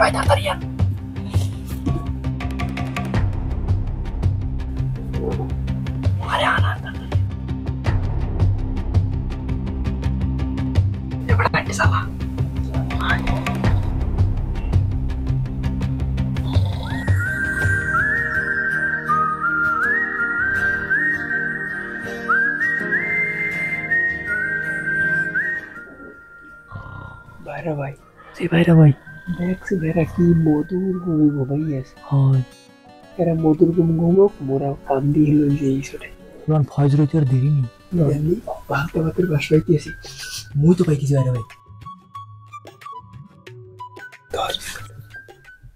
ভাই তাড়াতাড়ি আন। আরে আনা এবার লাইট জ্বালা। বাইরে ভাই সে বাইরে ভাই দেখছি বেড়া কি মধুর ঘুমি ঘুমাইয়াছে। হয় এরা মধুর ঘুম ঘুমক মোরা কাম দিয়ে লই যাই সরে কোন ফয়জ রইতে আর দেরি নেই। আমি বাহাতে বাতের বাসায় হইতেছি মুই তো পাইছি বাইরে ভাই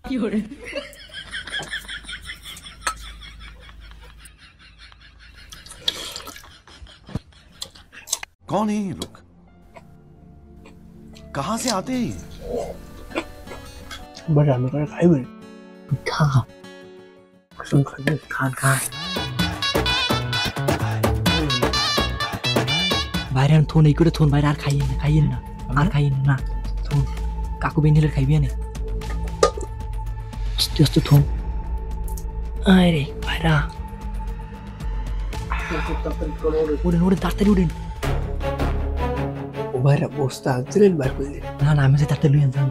কি হরে। कौन है ये लोग? कहां से आते हैं? बड़ा हम कर खाई बड़े खा कसम खाने खान खान বাইরে থোন এই করে থোন বাইরে আর খাইয়েন না থোন কাকু বেনিলে খাইবে না জাস্ট থোন আরে বাইরা উড়েন তাড়াতাড়ি উড়েন। ও বাইরা বস্তা আনছিলেন বার করে না আমি যে তাড়াতাড়ি লুইন যান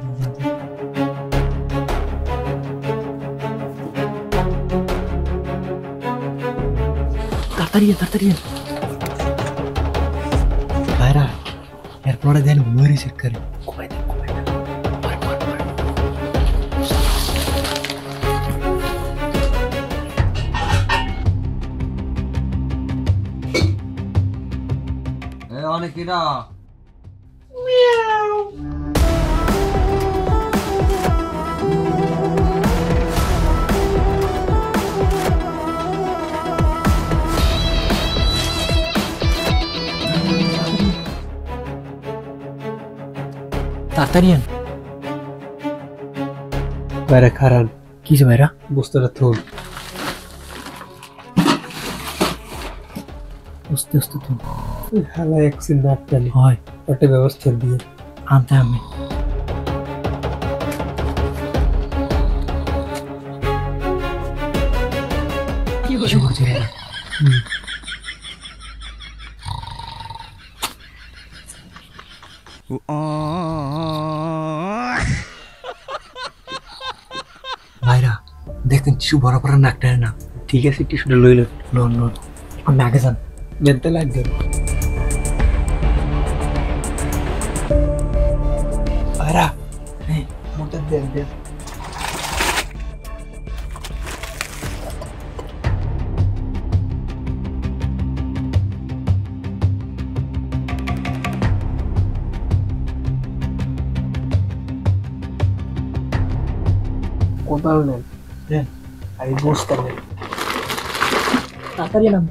তাড়াতাড়ি বাইরা এরপরে দেন মরি চেক করে কমাই দেন অনেকেরা তাড়াতাড়ি আন বাইরে খারান কিসে বাইরা বস্তাটা থোন আস্তে থোন হালা একদিন নাটকালি হয় ওটা ব্যবস্থা দিয়ে আনতে আমি কি হচ্ছে ভাইরা দেখেন টিস্যু বরাবর নাকটা না ঠিক আছে টিস্যুটা লইল লোন আমি আগে যান মেনতে লাগবে ভাইরা হ্যাঁ মোটা দেন কোদাল নেন আর বস্তা নেন তাড়াতাড়ি নাম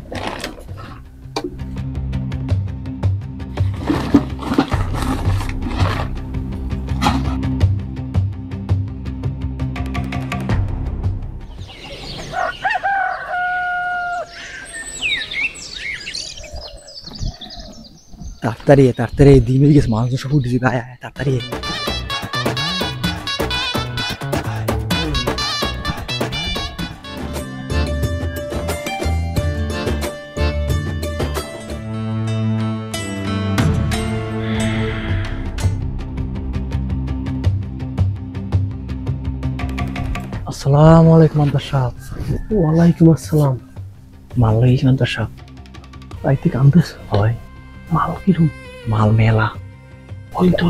তাড়াতাড়ি দিনের গেছে মানুষ সব উঠেছে গায়ে তাড়াতাড়ি আসসালামু আলাইকুম আন্তার সাহেব। ওয়ালাইকুম আসসালাম। মাল লইছি আন্তার সাহেব তাই থেকে আনতেছ হয় মাল কিরম মাল মেলা হইতো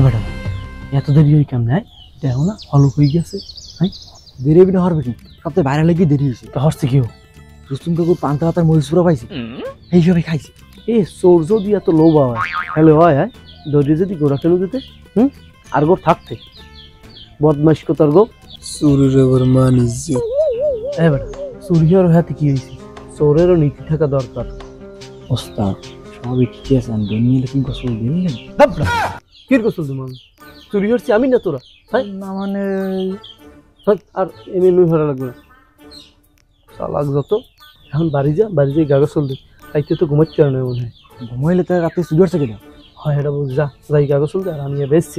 ম্যাডাম এত দেরি হয়ে কেমন হয় দেখো না হলুক হয়ে গেছে হ্যাঁ দেরি বিনা হরবে কি সপ্তাহে বাইরে লেগে দেরি হয়েছে তা হচ্ছে কেউ রুস্তুম কাকুর পান্তা পাতার মরিচ পুরা পাইছে এইসবে খাইছে এ চোর যদি এত লোভ হয় হ্যালো হয় হ্যাঁ দরিয়ে যদি গোড়া কেন দিতে আর গো থাকতে বদমাইশ কোতার গো চুরির ওপর মান ইজ্জত এবার চুরির হাতে কি হয়েছে চোরেরও নীতি থাকা দরকার ওস্তাদ সবই ঠিক আছে আমি বেনিয়ে কি গোসল দিলেন কি গোসল দিলাম চুরি হচ্ছে আমি না তোরা হ্যাঁ না মানে আর এমনি নুই হরা লাগবে না চালাক যত এখন বাড়ি যা গাগা চল দে রাইতে তো ঘুমাচ্ছে না মনে হয়। ঘুমাইলে তো রাতে চুরি হচ্ছে কেন? হয় এটা বুঝ যা যাই কাগজ চলতে আর আমি বেসছি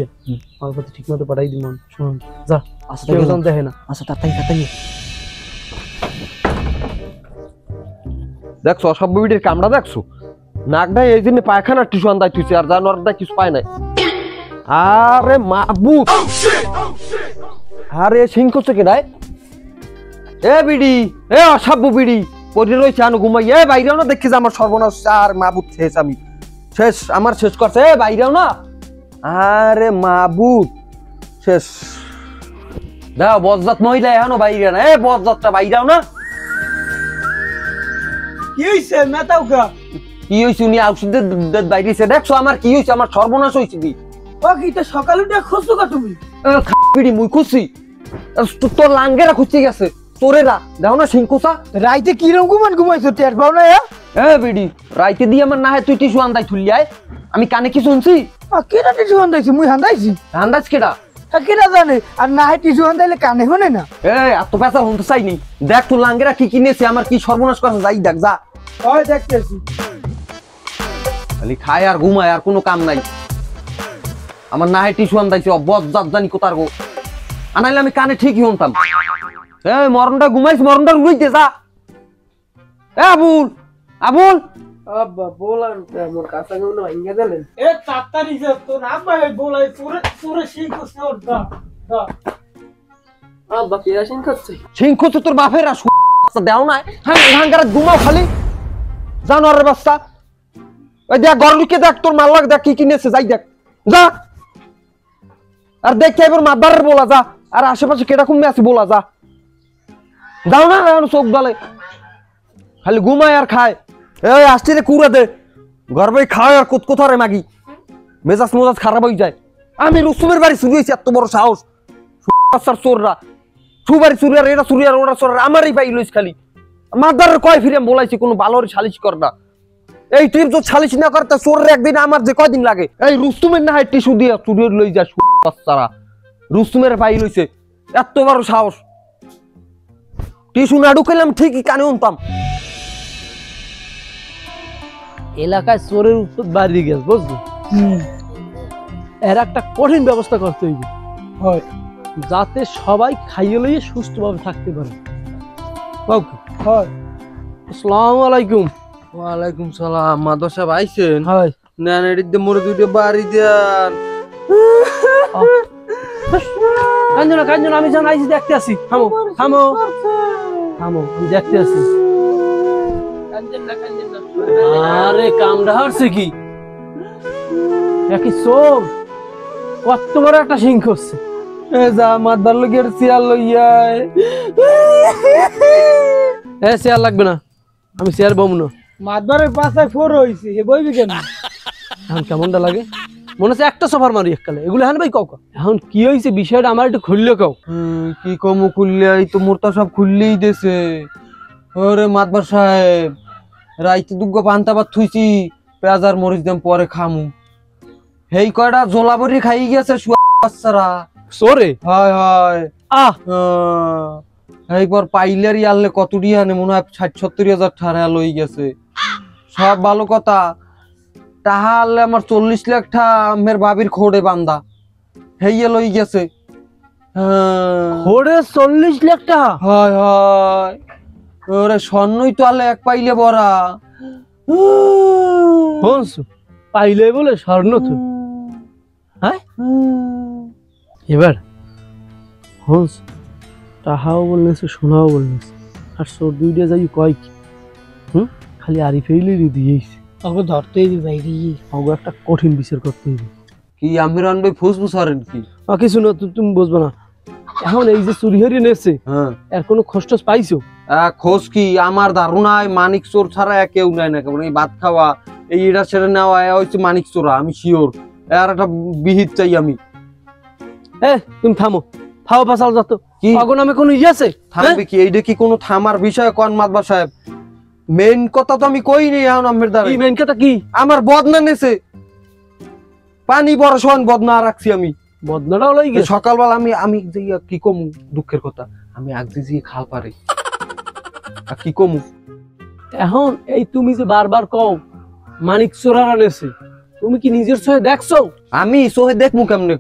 আমার প্রতি ঠিক মতো পাঠাই দিব শুনুন যা আচ্ছা কেউ গেলাম। দেখে না। আচ্ছা তাড়াতাড়ি দেখছো অসভ্য বিটির কামড়া দেখছো নাকটা এই জন্য পায়খানার টিস্যু আন্দাই তুইছে আর জানোয়ারটা কিছু পায় নাই। আরে মাহবুব আরে সিং করছে কেডাই এ বিড়ি এ অসভ্য বিড়ি পড়ে রয়েছে আনো ঘুমাই এ বাইরেও না দেখি যে আমার সর্বনাশ আর মাহবুব শেষ আমি শেষ আমার শেষ করছে এ বাইরেও না আরে মাহবুব শেষ দাও বজ্জাত মহিলা এখনো বাইরে না এ বজ্জাতটা বাইরেও না কি হইছে মেটাও গা কি হয়েছে উনি ঔষধের বাইরেছে দেখছো আমার কি হয়েছে আমার সর্বনাশ হয়েছে দি ও কি তো সকালে উঠে খুঁজছো কা তুমি বিড়ি মুই খুশি তোর লাঙ্গেরা খুঁজতে গেছে তোরেরা দেখো না সিংকুসা রাইতে কি রকম ঘুমাইছো টের পাও না এ বিড়ি রাইতে দিয়ে আমার না হয় তুই টিস্যু আন্দাই থুলি আয় আমি কানে কি শুনছি কেটা টিসু হান্দাইছি মুই হান্দাইছি আন্দাজ কেডা কেটা জানে আর না হয় টিসু হান্দাইলে কানে শোনে না। এ এত পেঁচা শুনতে চাইনি দেখ তোর লাঙ্গেরা কি কিনেছে আমার কি সর্বনাশ করছে যাই দেখ যা হয় দেখতেছি খালি খায় আর ঘুমায় আর কোনো কাম নাই আমার না হয় টিস্যু আন্দাইছে বজ্জাত জানি কোথার গো আনাইলে আমি কানে ঠিকই শুনতাম এ মরণটা ঘুমাইছ মরণটা উড়াইতে যা এ আবুল আবুল আব্বা বলার মোর কাছে কেউ ভাঙ্গা দিলেন এ তাড়াতাড়ি যা তোর আব্বা বলাই তোরে তোরে শিখছ ওর দা দা আব্বা কি আসেন খাচ্ছে সিংহ তো তোর বাপের দেও না হ্যাঁ হাঙ্গারা ঘুমাও খালি জানোয়ারের বাচ্চা ওই দেখ ঘর ঢুকে দেখ তোর মাল্লাক দেখ কি কিনেছে যাই দেখ যা আর দেখ এবার মাদারের বলা যা আর আশেপাশে কেটা কমে আছে বলা যা যাও না এখন চোখ ডালে খালি ঘুমায় আর খায় এই আসছে রে কুড়া দে ঘর বাড়ি খাওয়ায় আর কোথা রে মাগি মেজাজ মেজাজ খারাপ হয়ে যায় আমি রুসুমের বাড়ি চুরি হয়েছি এত বড় সাহস চোররা সুবারি চুরি আর এটা চুরি আর ওরা চোর আমারই পাই লইস খালি মাদারের কয় ফিরে বলাইছি কোনো ভালোর সালিশ কর না এই ট্রিপ তো সালিশ না করতে চোরের একদিন আমার যে কয়দিন লাগে এই রুস্তুমের না হয় টিস্যু দিয়ে চুরি লই যা বাচ্চারা রুস্তুমের পাই লইছে এত বড় সাহস টিস্যু না ঢুকাইলাম ঠিকই কানে উনতাম এলাকায় চোরের উৎপাত বাড়ি গেছে বুঝলি এর একটা কঠিন ব্যবস্থা করতে হইবে হয় যাতে সবাই খাইয়ে লইয়ে সুস্থভাবে থাকতে পারে হয় আসসালামু আলাইকুম ওয়ালাইকুম সালাম মাদ্রাসা আইছেন হয় নেন এদিকে মোরে দুইটা বাড়ি দেন কাঞ্জনা আমি জান আইছি দেখতে আসি থামো থামো থামো আমি দেখতে আসি আরে কামড়া হচ্ছে কি একই চোর কত বড় একটা সিং করছে যা মাদার লগের চেয়ার লইয়ায় চেয়ার লাগবে না আমি চেয়ার বমু না মাদবারের পাশায় ফোর হইছে এ বইবি কেন এখন কেমনটা লাগে মনে হচ্ছে একটা সফার মারি এককালে এগুলো হান ভাই কাউ এখন কি হয়েছে বিষয়টা আমার একটু খুললে কাউ কি কমু খুললে এই তো মোরটা সব খুললেই দেছে ওরে মাদবার সাহেব রাইতে দুগ্গ পান্তা ভাত থুইছি পেঁয়াজ আর মরিচ দাম পরে খামু হেই কয়টা জোলাবরি খাই গেছে বাচ্চারা সোরে হয় হয় এইবার পাইলারি আনলে কত ডিয়ানে মনে হয় 60-70 হাজার টাকা লই গেছে সব ভালো কথা টাহা আনলে আমার 40 লাখ টাকা আমের বাবির খোড়ে বান্দা হেইয়ে লই গেছে খোড়ে 40 লাখ টাকা হয় হয় ওরে স্বর্ণই তো আলে এক পাইলে বড়া হনসু পাইলে বলে স্বর্ণ তো হ্যাঁ এবার হনস টাহাও বললেছে শোনাও বললেছে আর সোর দুইটা যাই কয় কি খালি আরিফেইলে দিয়েছে ওকে ধরতেই দিই ভাই ওকে একটা কঠিন বিচার করতে হবে কি আমিরান ভাই ফুসফুস হারেন কি কিছু না তুমি বুঝবে না এখন এই যে চুরি হরি নেছে হ্যাঁ এর কোনো খোঁজ পাইছো খোঁজ কি আমার ধারণায় মানিক চোর ছাড়া কেউ নাই না কেমন এই ভাত খাওয়া এই এটা ছেড়ে নেওয়া হচ্ছে মানিক চোরা আমি শিওর আর একটা বিহিত চাই আমি তুমি থামো ফাও ফাসাল যত কি নামে কোনো ইয়ে আছে থামবে কি এইটা কি কোনো থামার বিষয় কোন মাদবা সাহেব মেইন কথা তো আমি কই নি এখন আমের দ্বারা কি মেইন কথা কি আমার বদনা নেছে পানি বড় সমান বদনা রাখছি আমি বদনাটাও লই গেছে সকালবেলা আমি যে কি কমু দুঃখের কথা আমি আগ দিয়ে খাল পারে আর কি কমু এখন এই তুমি যে বারবার কও মানিক চোরার আনেছে, তুমি কি নিজের চোখে দেখছো? আমি সোহে দেখমু কেমনে?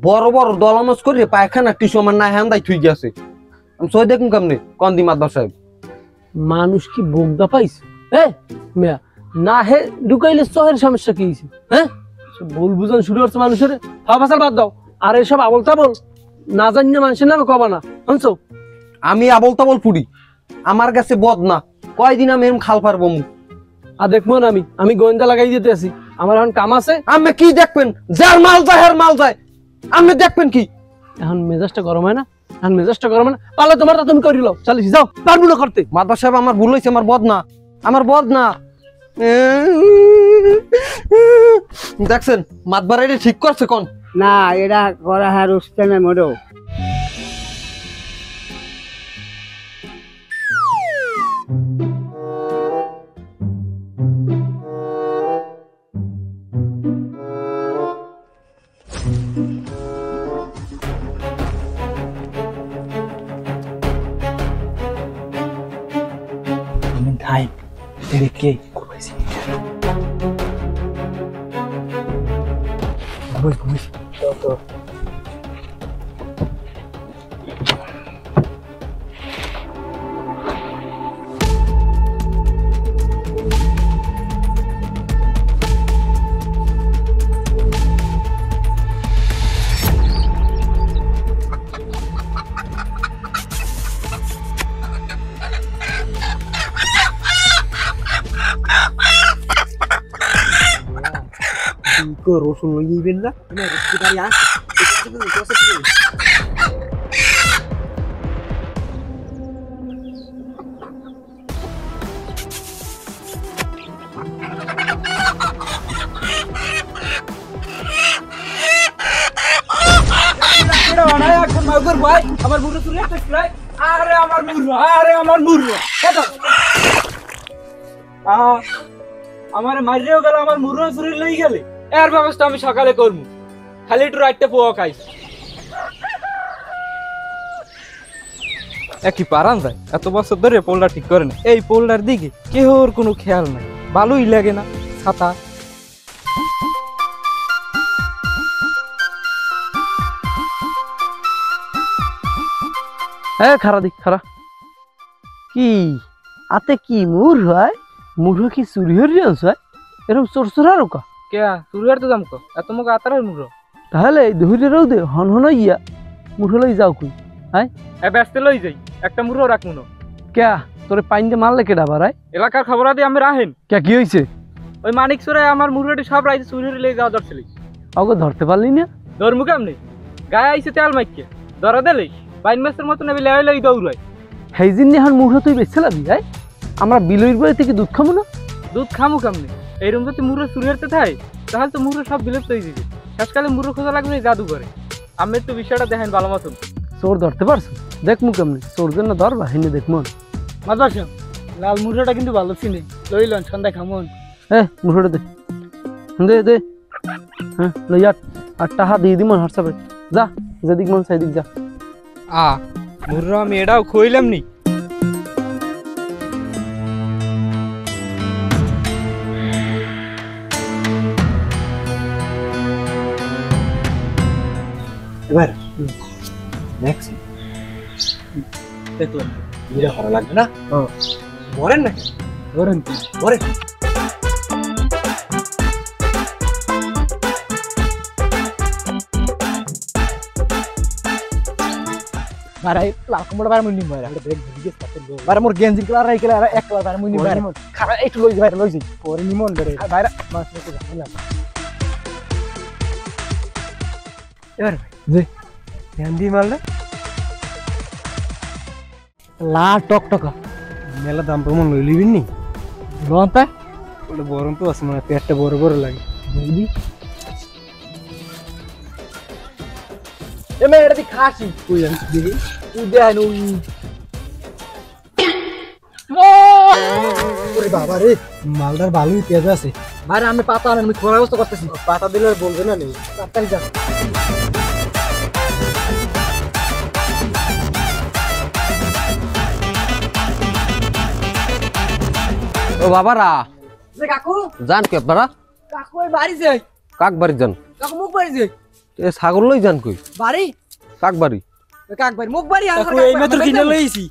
বড় বড় দলামস করে পায়খানা টিস্যু আমার না হ্যান্দাই থুই গেছে, আমি সোহে দেখমু কেমনে? কোন দি মাদবা সাহেব মানুষ কি বোগদা পাইছে? মিয়া না হে ঢুকাইলে চোখের সমস্যা কি হয়েছে? ভুল বুঝান শুরু করছে মানুষের। ফাঁসাল বাদ দাও, আর এসব আবল তাবল না জানিয়ে মানুষের নামে কবা না, শুনছো? আমি আবল তাবল পুরি, আমার কাছে বদ না, কয়দিন আমি এরকম খাল পারবো মু। আর দেখবো না আমি গোয়েন্দা লাগাই দিতে আছি, আমার এখন কাম আছে। আমি কি দেখবেন? যার মাল যায় হের মাল যায়, আপনি দেখবেন কি? এখন মেজাজটা গরম হয় না? এখন মেজাজটা গরম হয় না? পারলে তোমার তা তুমি করিল, চালিস যাও, পারবো না করতে। মাদবা সাহেব আমার ভুল হয়েছে, আমার বদ না, আমার বদ না। দেখছেন মাতবার এটা ঠিক করছে কোন? না এরা করা হার উঠতে না মোড়ো। Time. Dedicate. Vamos. Tô. রসুন লইবেন না, আমার মুরো চুরি একটা ফ্রাই। আরে আমার মুরো আমার মারিও গেল, আমার মুরো চুরি লই গেলে। এর ব্যবস্থা আমি সকালে করবো, খালি একটু রাইটটা পোয়া খাই। একই পারান যায়, এত বছর ধরে পোলটা ঠিক করে না, এই পোলটার দিকে কেহর কোনো খেয়াল নাই, ভালোই লাগে না ছাতা। খারা কি আতে কি মুর হয়? মুরো কি চুরি হয়ে আছে? এরকম চোর আর কা কে চুরিয়ার তো দাম কো এত মুখ আতার মুরো? তাহলে ধরে রও দে হন ইয়া মুরো লই যাও কই? ব্যস্ত লই যাই, একটা মুরো রাখমু। কে তোরে পাইন্দে মারলে কেডা বাড়াই? এলাকার খবর আদি আমি রাহেন। কে কি হইছে? ওই মানিক চোরে আমার মুরোটি সব রাইতে চুরি হয়ে লই যাওয়া ধরছিল। ওকে ধরতে পারলি না? ধর্মু কেমনে? গায়ে আইছে তেল মাইকে ধরা দেলে বাইন মাসের মতো নেবে লেওয়াই লই দৌড়াই। সেই জিন এখন মুরো তুই বেচে লাবি? আমরা বিলইর বই থেকে দুধ খামু না? দুধ খামু কেমনে? এইরকম যদি মুরো চুরি হতে থাকে তাহলে তো মুরো সব বিলুপ্ত হয়ে যাবে। শেষকালে মুরো খোঁজা লাগবে জাদু করে। আমি একটু বিষয়টা দেখেন ভালো মতন। চোর ধরতে পারছো? দেখমু কেমনে? চোর জন্য ধরবা হেনে দেখমু। মাদার সাহেব লাল মুরোটা কিন্তু ভালো চিনি, লইলন সন্ধ্যা খামন। মুরোটা দে হ্যাঁ লই আর টাকা দিয়ে দিমন হোয়াটসঅ্যাপে। যা যেদিক মন সেদিক যা। মুরো আমি এটাও খইলাম নি। এবার নেক্সট দেখুন এটা ভালো লাগবে না? বলেন না, বলেন বারাই লাকমড় বার মুনি মারা ব্রেক ভিডিও স্টার্ট করব বার মোর গেঞ্জি কালার রাই কালার এক কালার বার মুনি মারা খারা একটু লই যাই পরে নিমন ধরে বাইরে মাছ নিতে যাই। এবার জি গেঞ্জি মারলে লা টকটকা মেলা দাম প্রমাণ লই লিবিন নি লন্তা ওটা বরং তো আছে মানে পেটটা বড় লাগে বুঝলি। এমে এটা দি খাসি কই জানিস দিদি তুই দেন ওই ওরে বাবা রে মালদার ভালোই তেজ আছে ভাই আমি পাতা আমি খোরা ব্যবস্থা করতেছি পাতা দিলে বলবে না নেই তাড়াতাড়ি যা। ও বাবারা কাকু জান কি আপনারা কাকু ওই বাড়ি যাই কাক বাড়ি যান কাকু মুখ বাড়ি যাই এ ছাগল লই যান কই বাড়ি কাক বাড়ি কাক বাড়ি মুখ বাড়ি কাকু এই মাত্র কিনে লইছি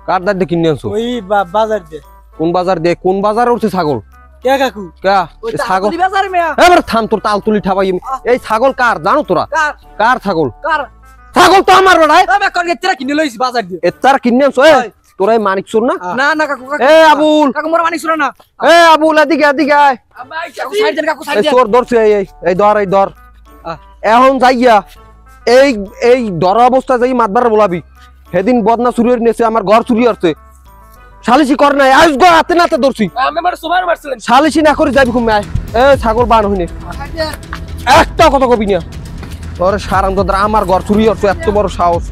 কার দাঁড় দিয়ে কিনে আনছো ওই বাজার দিয়ে কোন বাজার দিয়ে কোন বাজারে উঠছে ছাগল কে কাকু কা ওই এ ছাগল বাজার মেয়া এবার থাম তোর তাল তুলি ঠাবাই এই ছাগল কার জানো তোরা কার কার ছাগল কার ছাগল তো আমার বেড়ায় আমি কোন গেতরা কিনে লইছি বাজার দিয়ে এ তার কিনে আনছো এ তোরা এই মানিক চোর না না না কাকু এ আবুল কাকু মোর মানি শুনো না এ আবুল এদিকে এদিকে আয় কাকু সাইড দেন কাকু সাইড এই দেন চোর ধরছে এই ধর এই ধর এখন যাইয়া এই এই ধরা অবস্থা যাই মাতবার বলাবি সেদিন বদনা চুরি হয়ে নিয়েছে আমার ঘর চুরি হচ্ছে সালিশি কর নাই আজ গো হাতে নাতে ধরছি আমি আমার সুমার মারছিলেন সালিশি না করে যাবি ঘুমে আয় এ ছাগল বান হইনি একটা কথা কবি না তোর সারাম তোদের আমার ঘর চুরি হচ্ছে এত বড় সাহস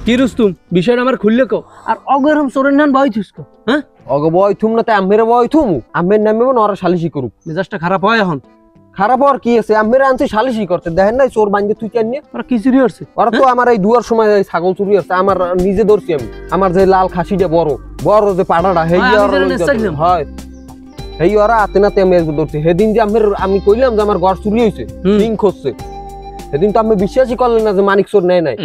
কি রুস্তুম বিষয়টা আমার খুললে কো আর অগরম চোরের নান ভয় থুস কো হ্যাঁ অগ বয় থুম না তাই আমের বয় থুম আমের নামে ওরা সালিশি করুক মেজাজটা খারাপ হয় এখন খারাপ হওয়ার কি আছে আমের আনছি সালিশি করতে দেখেন নাই চোর বাঞ্জে তুই কেন নিয়ে ওরা কি চুরি করছে ওরা তো আমার এই দুয়ার সময় এই ছাগল চুরি হচ্ছে আমার নিজে ধরছি আমি আমার যে লাল খাসিটা বড় বড় যে পাড়াটা হেই আমি ওরা যেন লই নিশ্চয় যাবে। নিলাম। হয় হেই ওরা হাতে নাতে আমি এসে ধরছি সেদিন যে আমি কইলাম যে আমার ঘর চুরি হয়েছে হুম। সিং খসছে সেদিন তো আমি বিশ্বাসই করলেন না যে মানিক চোর নেয় নাই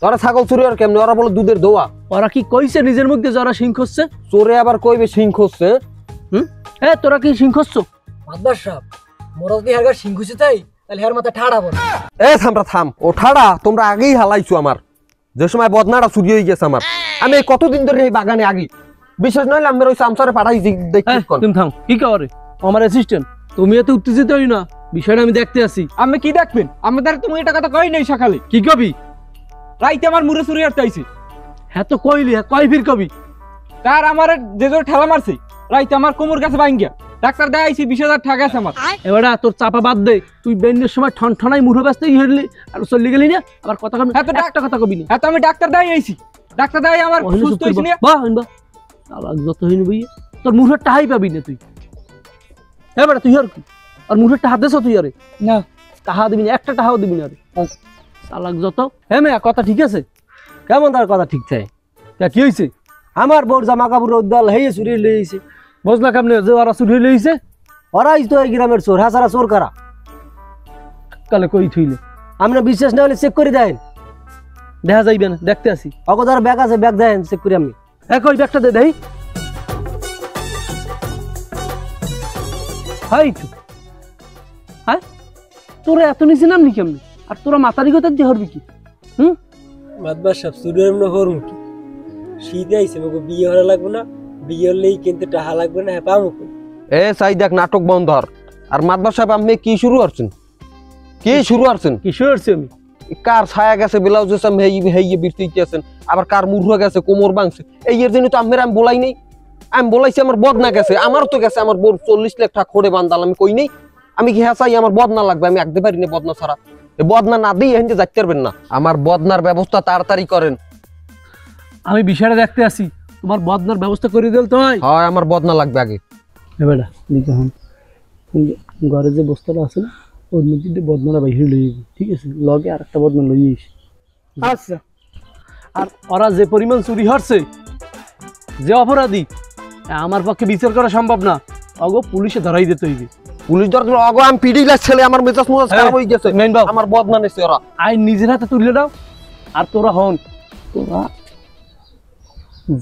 ওরা ছাগল চুরি আর কেমনে ওরা বলে দুধের দোয়া ওরা কি কইছে নিজের মুখ দিয়ে যারা সিং খসছে চোরে আবার কইবে সিং খসছে এ তোরা কি সিং খসছ মাদবার সাহেব মোর যদি হারগা সিংকুছি তাই তাহলে হের মাথা ঠাড়া বল এ থামরা থাম ও ঠাড়া তোমরা আগেই হালাইছো আমার যে সময় বদনাটা চুরি হয়ে গেছে আমার আমি এই কতদিন ধরে এই বাগানে আগে বিশেষ নইলে আমি ওই সামসারে পাঠাই দেখি তুমি থাম কি করে আমার অ্যাসিস্ট্যান্ট তুমি এত উত্তেজিত হই না বিষয়টা আমি দেখতে আসি আমি কি দেখবেন আমি তার তুমি এটা কথা কই নাই সকালে কি কবি রাইতে আমার মুড়ে চুরি হারতে আইছে হ্যাঁ তো কইলি হ্যাঁ কই ফির কবি তার আমার যে জোর ঠেলা মারছে রাইতে আমার কোমর কাছে ভাঙ্গিয়া ডাক্তার দেখাইছি 20,000 টাকা আছে আমার এবারে তোর চাপা বাদ দে তুই বেন্নের সময় ঠনঠনাই মুঠো ব্যস্ত হইলি আর চলে গেলি না আবার কথা কবি হ্যাঁ তো একটা কথা কবি না হ্যাঁ তো আমি ডাক্তার দেখাই আইছি ডাক্তার দেখাই আমার সুস্থ হইছি না বাহ বাহ আলাদা যত হইনি বই তোর মুঠের টাহাই পাবি না তুই হ্যাঁ বেটা তুই আর কি আর মুঠের টাহা দেছ তুই আরে না টাহা দিবি না একটা টাহাও দিবি না আরে চালাক যত হ্যাঁ মেয়া কথা ঠিক আছে কেমন তার কথা ঠিক চাই তা কি হইছে আমার বোর জামা কাপড় উদ্দাল হেয়ে চুরি লইছে বুঝলা কেমনে যে ওরা চুরি লইছে ওরাই তো এই গ্রামের চোর হাসারা চোর কারা কালে কই থইলে আমরা বিশ্বাস না হলে চেক করে দেন দেখা যাইবে না দেখতে আসি অগদার ব্যাগ আছে ব্যাগ দেন চেক করি আমি একই ব্যাগটা দে দেই হাই তো হ্যাঁ তোরা এত নিচে নাম নি কেমনি আর তোরা মাতারি কথা দিয়ে হরবি কি মাদবার সাহেব চুরি এমন করুন কি শীত আইছে মগো বিয়ে হরা লাগবে না বিয়ে হলেই কিন্তু টাহা লাগবে না হ্যাঁ পাবো কই এ চাই দেখ নাটক বন্ধ হর আর মাদবার সাহেব আপনি কি শুরু করছেন কি শুরু করছেন কিশোর আসছি আমি কার ছায়া গেছে ব্লাউজ হেইয়ে বিরতি আছেন আবার কার মুড়া গেছে কোমর ভাঙছে এই এর জন্য তো আমি বলাই নেই আমি বলাইছি আমার বদনা গেছে আমারও তো গেছে আমার বোর 40 লাখ টাকা খড়ে বান্দাল আমি কই নেই আমি কি হ্যাঁ চাই আমার বদনা লাগবে আমি আঁকতে পারি না বদনা ছাড়া এই বদনা না দিয়ে হেঁটে যাইতে পারবেন না আমার বদনার ব্যবস্থা তাড়াতাড়ি করেন আমি বিষয়টা দেখতে আসি তোমার বদনার ব্যবস্থা করে দিল তো হয় হয় আমার বদনা লাগবে আগে বেটা দিকে হন ঘরে যে বস্তাটা আছে না ওর মধ্যে দিয়ে বদনাটা বাইরে লই যাবি ঠিক আছে লগে আর একটা বদনা লই আইস আচ্ছা আর ওরা যে পরিমাণ চুরি হচ্ছে যে অপরাধী আমার পক্ষে বিচার করা সম্ভব না অগো পুলিশে ধরাই দিতে হইবে পুলিশ ধর অগো আমি পিডি লাগ ছেলে আমার মেজাজ মুজাজ খারাপ হয়ে গেছে মেন বাবু আমার বদনা নেছে ওরা আইন নিজের হাতে তুলে দাও আর তোরা হন তোরা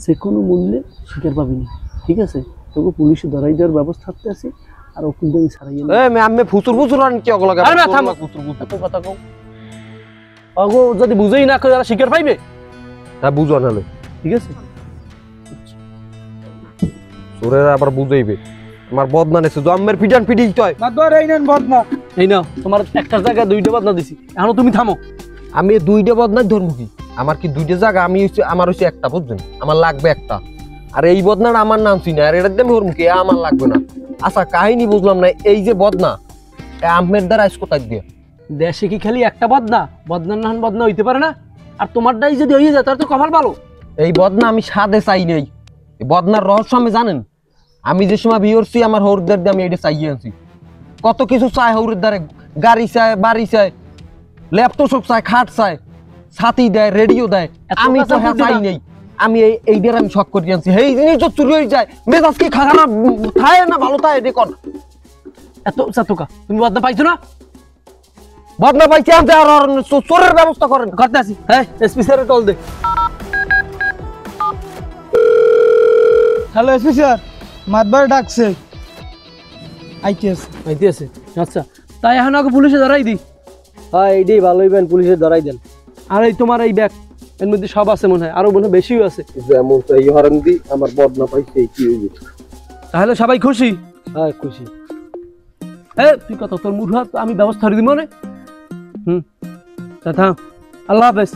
যে কোনো মূল্যে শিকার পাবি না ঠিক আছে তোকে পুলিশে ধরাই দেওয়ার ব্যবস্থা করতে আছে আর ওকুল আমি ছাড়াইয়ে এ আমি ফুচুর ফুচুর আন কি অগলা আরে না, থামো। এত কথা কও অগো যদি বুঝেই না করে শিকার পাইবে হ্যাঁ বুঝো নালে ঠিক আছে চোরেরা আবার বুঝাইবে আমার বদনা নেছে জম্মের পিটান পিটি হয় মাদবার এই নেন বদনা এই নাও তোমার একটা জায়গায় দুইটা বদনা দিছি এখনো তুমি থামো আমি দুইটা বদনার ধর্ম কি আমার কি দুইটা জায়গা আমি আমার হচ্ছে একটা বুঝছেন আমার লাগবে একটা আর এই বদনাটা আমার নাম চিনি আর এটা আমি ধর্ম কি আমার লাগবে না আচ্ছা কাহিনী বুঝলাম না এই যে বদনা আহমেদ দ্বারা আইস কোথায় দিয়ে দেশে কি খালি একটা বদনা বদনার নাহান বদনা হইতে পারে না আর তোমারটাই যদি হয়ে যায় তার তো কপাল ভালো এই বদনা আমি সাদে চাই নেই এই বদনার রহস্য আমি জানেন আমি যে সময় বিয়ে করছি আমার হৌরদার দিয়ে আমি এটা চাইয়ে আনছি কত কিছু চাই হৌরের দ্বারে গাড়ি চায় বাড়ি চায় ল্যাপটপ চায় খাট চায় ছাতি দেয় রেডিও দেয় এত আমি তো কথা হ্যাঁ বলবি চাই না। নেই আমি এইটার আমি শখ করে আনছি এই জিনিস তো চুরি হয়ে যায় মেজাজ কি খারাপ থায় না ভালো থায় দেখুন এত চাতুকা তুমি বদনা পাইছো না বদনা পাইছি আনতে আর চোরের ব্যবস্থা করেন করতে আসি হ্যাঁ এসপি স্যারের কল দে। হ্যালো এসপি স্যার মাতবার ডাকছে আইটিএস আইতে আছে আচ্ছা তাই এখন আগে পুলিশে ধরাই দি। হ্যাঁ এইটাই ভালো হইবেন পুলিশে ধরাই দেন। আর এই তোমার এই ব্যাগ এর মধ্যে সব আছে মনে হয়, আরো মনে হয় বেশিও আছে। যেমন এই হরেন দি আমার বদনা পাইছে কি হইবে তাহলে সবাই খুশি? হ্যাঁ খুশি। হ্যাঁ তুই কত তোর মুঠ আমি ব্যবস্থা করে দিব মানে তা থাম আল্লাহ হাফেজ।